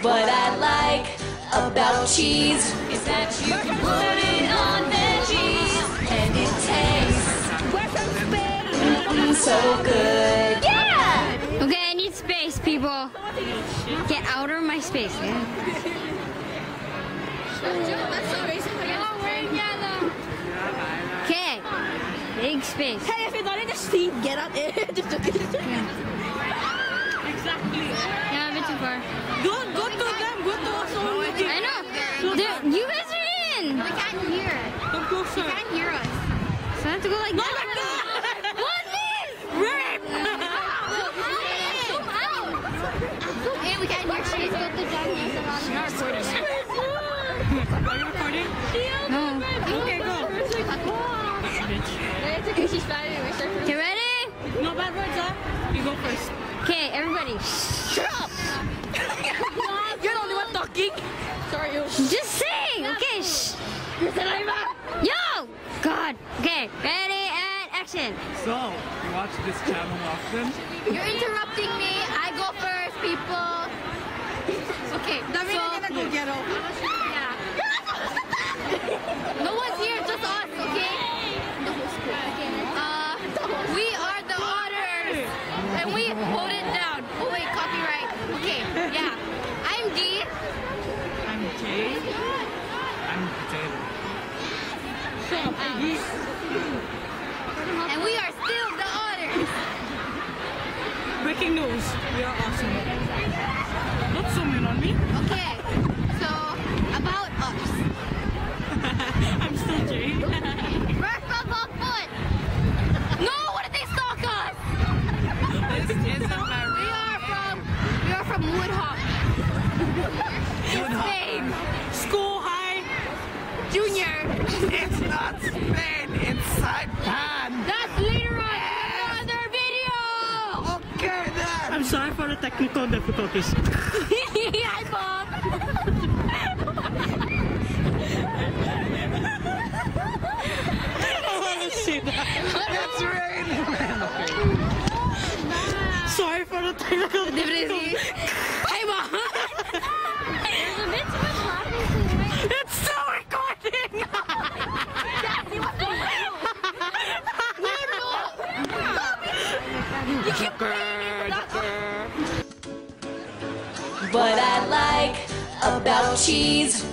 What I like about cheese is that you can put it on veggies and it tastes so good. Yeah! Okay, I need space, people. Get out of my space. Okay, big space. Hey, if you're not in the seat, get out there. Just okay. Exactly. Yeah, a bit too far. Go to them. Go to us. I know. You guys are in. We can't hear it. Come closer. You can't hear us. So I have to go like Not that. like that. What is? Rip! Zoom out. Hey, we can't hear shit. Go to John. Are you recording? No. Okay, go. It's okay, she's fine. Okay, ready? No bad words, huh? You go first. Okay, everybody. Shut up! You're the only one talking. Sorry, you. Just sing. Okay. Shh. Yo. God. Okay, ready and action. So, you watch this channel often? You're interrupting me. I go first, people. Okay, Dami na gonna go get off. yeah. No one's here, just us, okay? We are the otters, and we hold it down. Oh wait, copyright. Okay, yeah. I'm D. I'm Jay. I'm Potato. And we are still the otters. Breaking news. We are awesome. Don't zoom in on me. Okay, so about us. I'm still Jay. We're from Bigfoot. No, what did they stalk us? This isn't my We are from Woodhawk. Spain. School high. Junior. It's not Spain, it's Saipan. That's later on in another video. Okay then. I'm sorry for the technical difficulties. Hi, Bob. I want to see that. It's rain. Sorry for the technical difficulties. Hey, Bob. There's a bit too much laughing. It's still recording. What I like about cheese